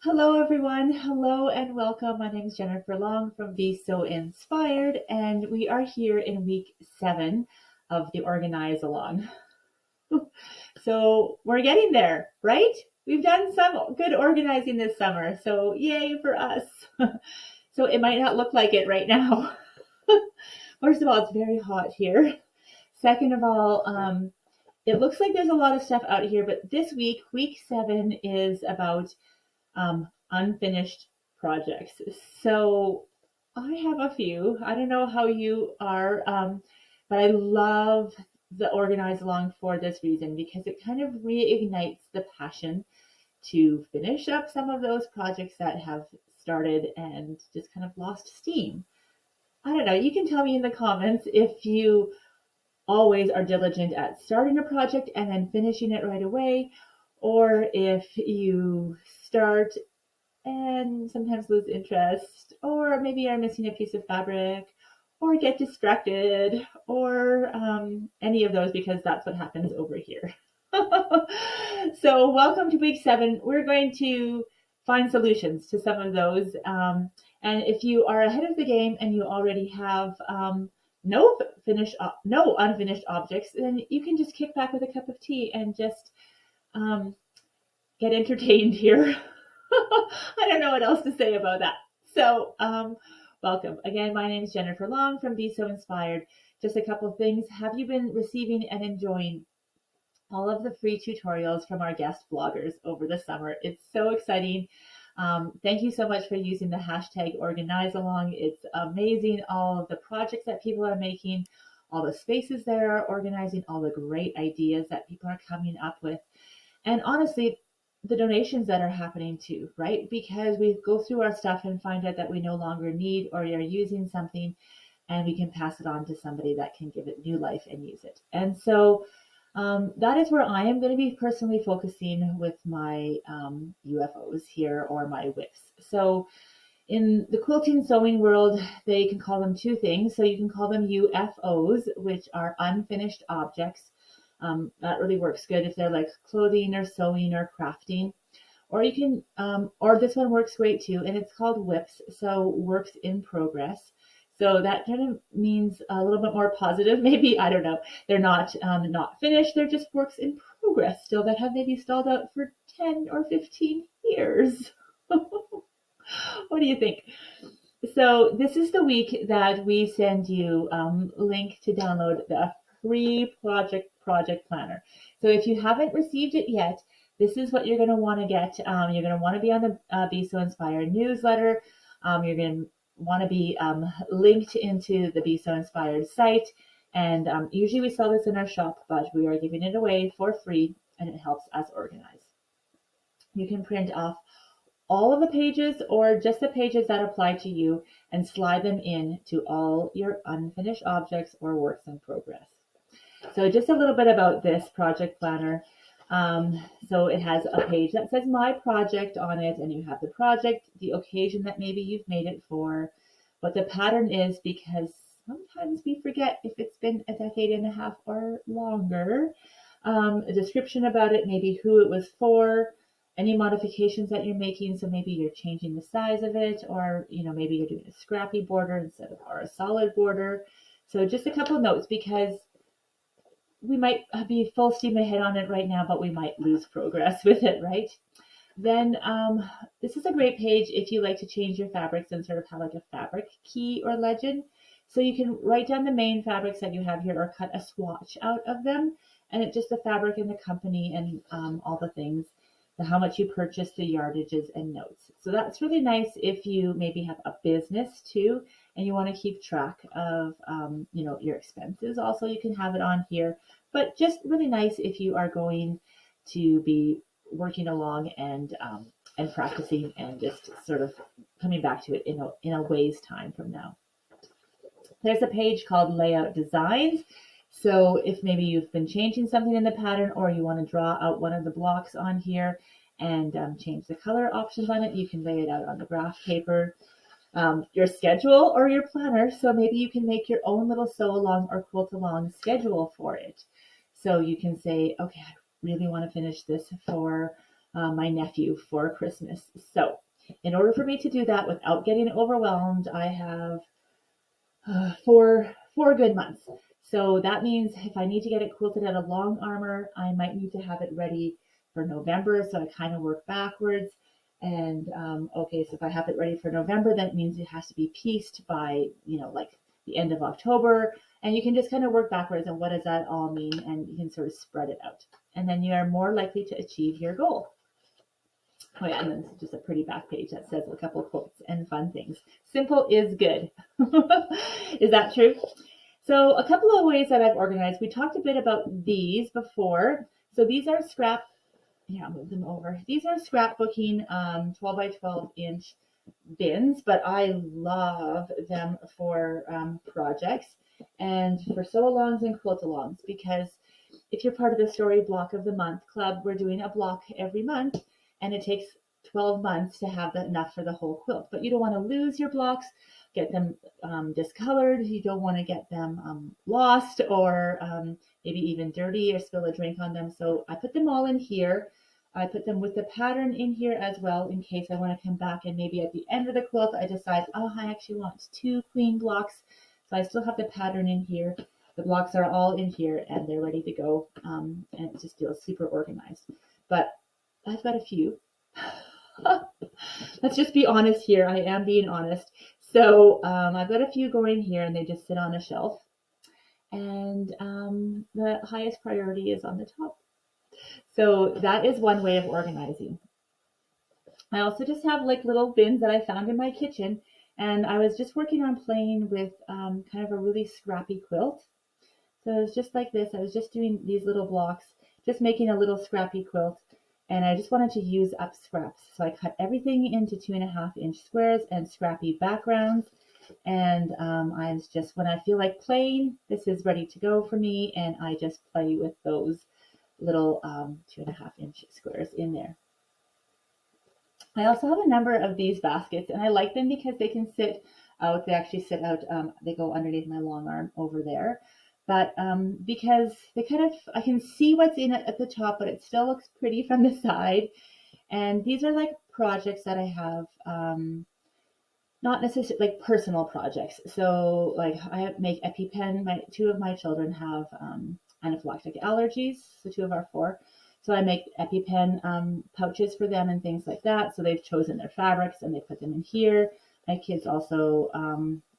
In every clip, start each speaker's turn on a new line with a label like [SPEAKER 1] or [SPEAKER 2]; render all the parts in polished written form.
[SPEAKER 1] Hello, everyone. Hello and welcome. My name is Jennifer Long from Be So Inspired, and we are here in week 7 of the Organize Along. So we're getting there, right? We've done some good organizing this summer, so yay for us. So it might not look like it right now. First of all, it's very hot here. Second of all, it looks like there's a lot of stuff out here, but this week, week 7, is about unfinished projects. So I have a few. I don't know how you are, but I love the Organize Along for this reason because it kind of reignites the passion to finish up some of those projects that have started and just kind of lost steam. I don't know. You can tell me in the comments if you always are diligent at starting a project and then finishing it right away, or if you start and sometimes lose interest, or maybe are missing a piece of fabric, or get distracted, or any of those, because that's what happens over here. So, welcome to week 7. We're going to find solutions to some of those. And if you are ahead of the game and you already have no unfinished objects, then you can just kick back with a cup of tea and just um, get entertained here. I don't know what else to say about that. So, welcome. Again, my name is Jennifer Long from Be So Inspired. Just a couple of things. Have you been receiving and enjoying all of the free tutorials from our guest bloggers over the summer? It's so exciting. Thank you so much for using the hashtag #OrganizeAlong. It's amazing all of the projects that people are making, all the spaces they are organizing, all the great ideas that people are coming up with. And honestly, the donations that are happening too, right? Because we go through our stuff and find out that we no longer need or are using something, and we can pass it on to somebody that can give it new life and use it. And so that is where I am going to be personally focusing with my UFOs here, or my WIPs. So in the quilting sewing world, they can call them two things. So you can call them UFOs, which are unfinished objects. That really works good if they're like clothing or sewing or crafting. Or you can, or this one works great too, and it's called WIPs, so works in progress. So that kind of means a little bit more positive, maybe. I don't know. They're not finished. They're just works in progress still that have maybe stalled out for 10 or 15 years. What do you think? So this is the week that we send you link to download the free project planner. So if you haven't received it yet, this is what you're going to want to get. You're going to want to be on the Be So Inspired newsletter. You're going to want to be linked into the Be So Inspired site. And usually we sell this in our shop, but we are giving it away for free, and it helps us organize. You can print off all of the pages or just the pages that apply to you and slide them in to all your unfinished objects or works in progress. So just a little bit about this project planner. So it has a page that says my project on it, and you have the project, the occasion that maybe you've made it for, what the pattern is, because sometimes we forget if it's been a decade and a half or longer. A description about it, maybe who it was for, any modifications that you're making. So maybe you're changing the size of it, or maybe you're doing a scrappy border instead of, or a solid border. So just a couple of notes, because we might be full steam ahead on it right now, but we might lose progress with it, right? Then this is a great page if you like to change your fabrics and sort of have like a fabric key or legend. So you can write down the main fabrics that you have here, or cut a swatch out of them, and it's just the fabric and the company and all the things, how much you purchased, the yardages, and notes. So that's really nice if you maybe have a business too, and you want to keep track of your expenses. Also, you can have it on here, but just really nice if you are going to be working along and practicing and just sort of coming back to it in a ways time from now. There's a page called Layout Designs. So if maybe you've been changing something in the pattern, or you want to draw out one of the blocks on here and change the color options on it, you can lay it out on the graph paper. Your schedule or your planner. So maybe you can make your own little sew along or quilt along schedule for it. So you can say, okay, I really want to finish this for my nephew for Christmas. So in order for me to do that without getting overwhelmed, I have 4 good months. So that means if I need to get it quilted out of long armor, I might need to have it ready for November. So I kind of work backwards. And okay, so if I have it ready for November, that means it has to be pieced by, like the end of October. And you can just kind of work backwards. And what does that all mean? And you can sort of spread it out. And then you are more likely to achieve your goal. Oh yeah, and then it's just a pretty back page that says a couple of quotes and fun things. Simple is good. Is that true? So a couple of ways that I've organized. We talked a bit about these before. So these are I'll move them over. These are scrapbooking 12 by 12 inch bins, but I love them for projects and for sew-alongs and quilt-alongs, because if you're part of the Story Block of the Month Club, we're doing a block every month, and it takes 12 months to have enough for the whole quilt. But you don't want to lose your blocks, get them discolored. You don't want to get them lost or maybe even dirty or spill a drink on them. So I put them all in here. I put them with the pattern in here as well, in case I want to come back and maybe at the end of the quilt I decide, oh, I actually want 2 queen blocks. So I still have the pattern in here. The blocks are all in here and they're ready to go, and it just feels super organized. But I've got a few. Let's just be honest here. I am being honest. So I've got a few going here and they just sit on a shelf. And the highest priority is on the top. So that is one way of organizing. I also just have like little bins that I found in my kitchen, and I was just working on playing with kind of a really scrappy quilt. So it was just like this. I was just doing these little blocks, just making a little scrappy quilt, and I just wanted to use up scraps. So I cut everything into 2.5-inch squares and scrappy backgrounds. And I was just, when I feel like playing, this is ready to go for me, and I just play with those little 2.5-inch squares in there. I also have a number of these baskets, and I like them because they can sit out. They actually sit out. They go underneath my long arm over there. But because they I can see what's in it at the top, but it still looks pretty from the side. And these are like projects that I have, not necessarily like personal projects. So like I make EpiPen. 2 of my children have anaphylactic allergies, so 2 of our 4. So I make EpiPen pouches for them and things like that. So they've chosen their fabrics and they put them in here. My kids also,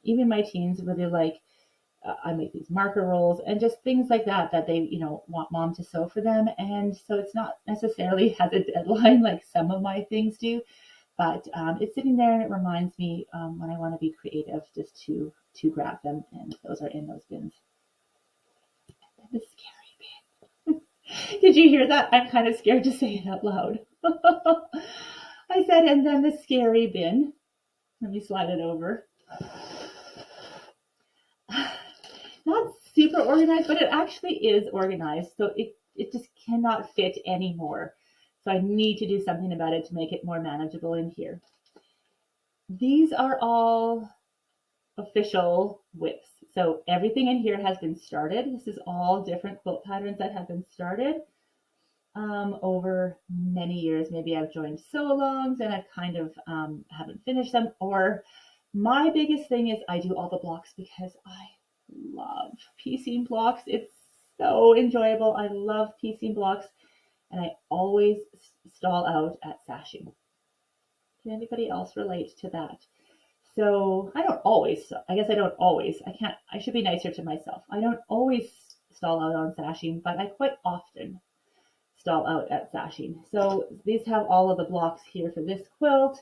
[SPEAKER 1] even my teens, really like, I make these marker rolls and just things like that they, want mom to sew for them. And so it's not necessarily has a deadline like some of my things do, but it's sitting there and it reminds me when I want to be creative just to grab them, and those are in those bins. And the scary bin. Did you hear that? I'm kind of scared to say it out loud. I said, and then the scary bin. Let me slide it over. Not super organized, but it actually is organized. So it just cannot fit anymore. So I need to do something about it to make it more manageable in here. These are all official widths. So everything in here has been started. This is all different quilt patterns that have been started over many years. Maybe I've joined sew-alongs and I've kind of haven't finished them. Or my biggest thing is I do all the blocks because I love piecing blocks. It's so enjoyable. I love piecing blocks, and I always stall out at sashing. Can anybody else relate to that? So I don't always, I should be nicer to myself. I don't always stall out on sashing, but I quite often stall out at sashing. So these have all of the blocks here for this quilt.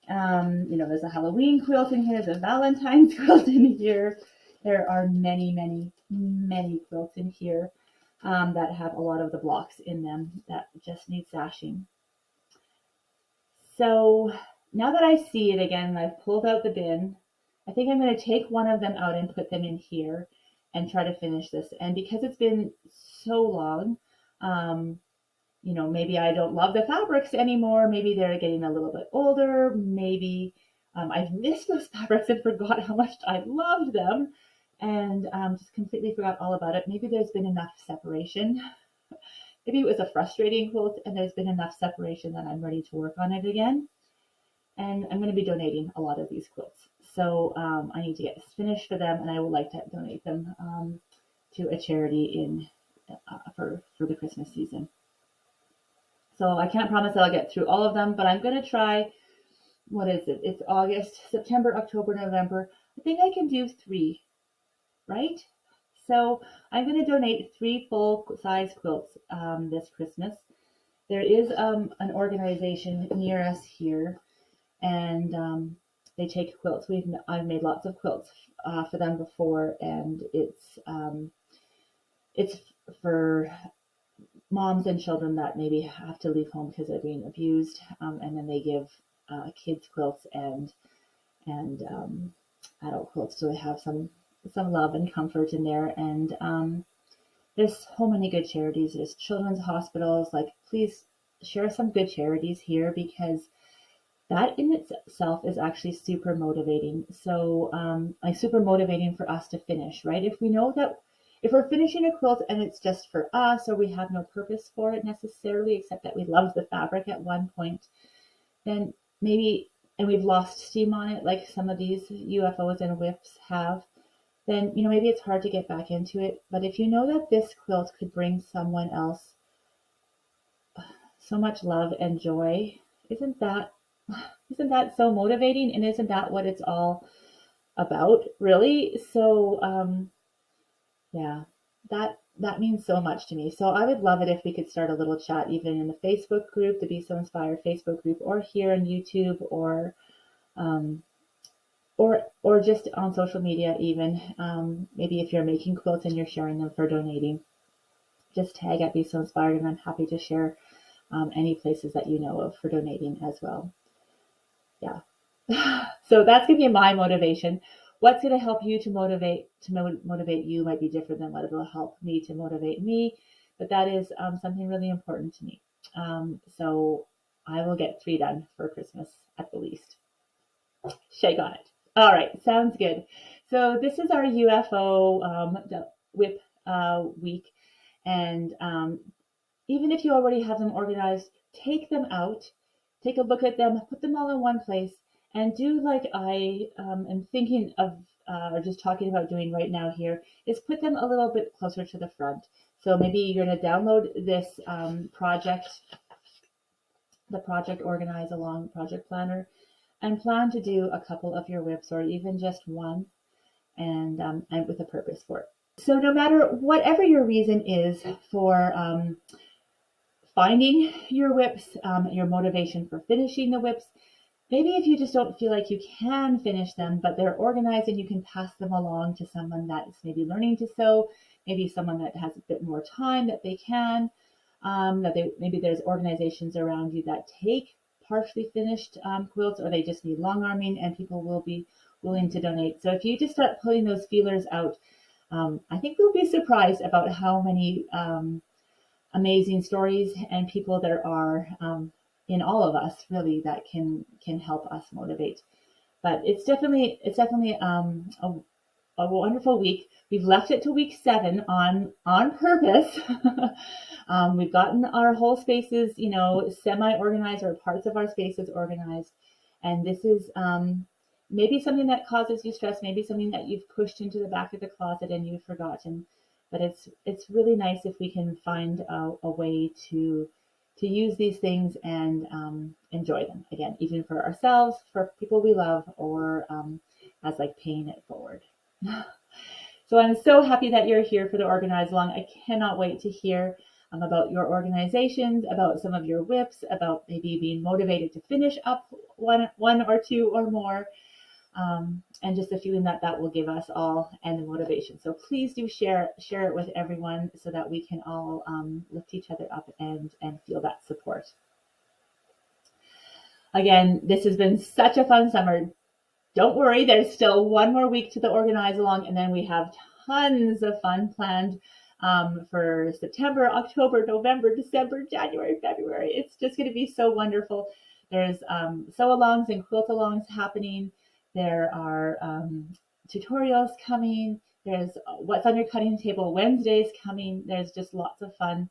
[SPEAKER 1] There's a Halloween quilt in here, there's a Valentine's quilt in here. There are many, many, many quilts in here that have a lot of the blocks in them that just need sashing. So now that I see it again, I've pulled out the bin, I think I'm going to take one of them out and put them in here and try to finish this. And because it's been so long, maybe I don't love the fabrics anymore. Maybe they're getting a little bit older. Maybe I've missed those fabrics and forgot how much I loved them and just completely forgot all about it. Maybe there's been enough separation maybe it was a frustrating quilt and there's been enough separation that I'm ready to work on it again. And I'm going to be donating a lot of these quilts. So I need to get this finished for them, and I would like to donate them to a charity in for the Christmas season. So I can't promise that I'll get through all of them, but I'm going to try. What is it? It's August, September, October, November. I think I can do 3, right? So I'm going to donate 3 full-size quilts this Christmas. There is an organization near us here, and they take quilts. I've made lots of quilts for them before, and it's for moms and children that maybe have to leave home because they're being abused, and then they give kids quilts and adult quilts, so they have some love and comfort in there. And there's so many good charities. There's children's hospitals. Like, please share some good charities here, because that in itself is actually super motivating. So like super motivating for us to finish, right? If we know that if we're finishing a quilt and it's just for us, or we have no purpose for it necessarily, except that we loved the fabric at one point, then maybe, and we've lost steam on it, like some of these UFOs and WIFs have, then, maybe it's hard to get back into it. But if you know that this quilt could bring someone else so much love and joy, isn't that so motivating? And isn't that what it's all about, really? So yeah, that means so much to me. So I would love it if we could start a little chat, even in the Facebook group, the Be So Inspired Facebook group, or here on YouTube, or just on social media even. Maybe if you're making quilts and you're sharing them for donating, just tag at Be So Inspired, and I'm happy to share any places that you know of for donating as well. Yeah. So that's going to be my motivation. What's going to help you to motivate you might be different than what will help me to motivate me, but that is something really important to me. So I will get 3 done for Christmas at the least. Shake on it. All right, sounds good. So this is our UFO WIP week, and even if you already have them organized, take them out, take a look at them, put them all in one place, and do like I am thinking of, or just talking about doing right now here, is put them a little bit closer to the front. So maybe you're going to download this project, the Project Organize Along project planner, and plan to do a couple of your WIPs, or even just one, and with a purpose for it. So no matter whatever your reason is for finding your WIPs, your motivation for finishing the WIPs, maybe if you just don't feel like you can finish them, but they're organized and you can pass them along to someone that's maybe learning to sew, maybe someone that has a bit more time that they can, maybe there's organizations around you that take partially finished quilts, or they just need long arming, and people will be willing to donate. So if you just start putting those feelers out, I think we'll be surprised about how many amazing stories and people there are in all of us, really, that can help us motivate. But it's definitely a wonderful week. We've left it to week 7 on purpose. We've gotten our whole spaces, semi-organized, or parts of our spaces organized. And this is maybe something that causes you stress, maybe something that you've pushed into the back of the closet and you've forgotten. But it's really nice if we can find a way to use these things and enjoy them again, even for ourselves, for people we love, or as like paying it forward. So I'm so happy that you're here for the Organize Along. I cannot wait to hear about your organizations, about some of your WIPs, about maybe being motivated to finish up one or 2 or more, and just the feeling that will give us all, and the motivation. So please do share it with everyone, so that we can all lift each other up and feel that support. Again, this has been such a fun summer. Don't worry, there's still 1 more week to the Organize Along, and then we have tons of fun planned for September, October, November, December, January, February. It's just going to be so wonderful. There's sew-alongs and quilt-alongs happening. There are tutorials coming. There's What's on Your Cutting Table Wednesdays coming. There's just lots of fun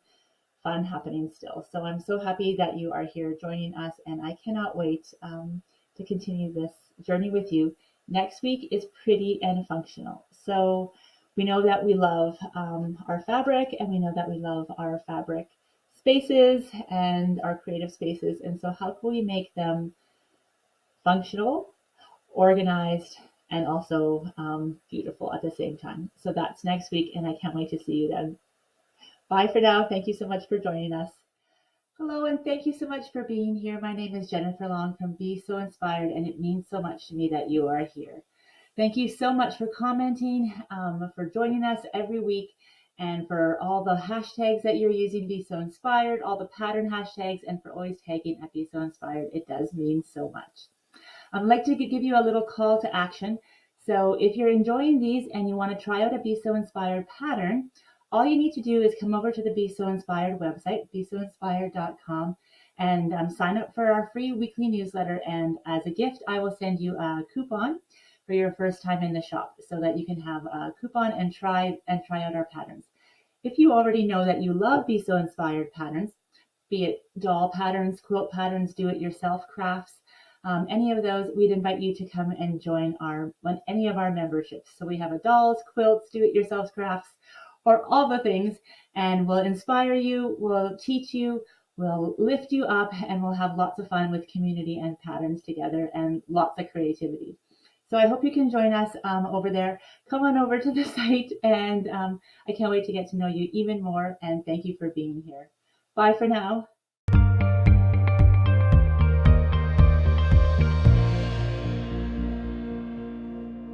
[SPEAKER 1] fun happening still. So I'm so happy that you are here joining us, and I cannot wait to continue this journey with you. Next week is pretty and functional. So we know that we love our fabric, and we know that we love our fabric spaces and our creative spaces. And so how can we make them functional, organized, and also beautiful at the same time? So that's next week, and I can't wait to see you then. Bye for now. Thank you so much for joining us. Hello, and thank you so much for being here. My name is Jennifer Long from Be So Inspired, and it means so much to me that you are here. Thank you so much for commenting, for joining us every week, and for all the hashtags that you're using, Be So Inspired, all the pattern hashtags, and for always tagging at Be So Inspired. It does mean so much. I'd like to give you a little call to action. So if you're enjoying these and you want to try out a Be So Inspired pattern, all you need to do is come over to the Be So Inspired website, besoinspired.com, and sign up for our free weekly newsletter. And as a gift, I will send you a coupon for your first time in the shop so that you can have a coupon and try out our patterns. If you already know that you love Be So Inspired patterns, be it doll patterns, quilt patterns, do-it-yourself crafts, any of those, we'd invite you to come and join any of our memberships. So we have a dolls, quilts, do-it-yourself crafts, or all the things, and we'll inspire you, we'll teach you, we'll lift you up, and we'll have lots of fun with community and patterns together and lots of creativity. So I hope you can join us over there. Come on over to the site, and I can't wait to get to know you even more, and thank you for being here. Bye for now.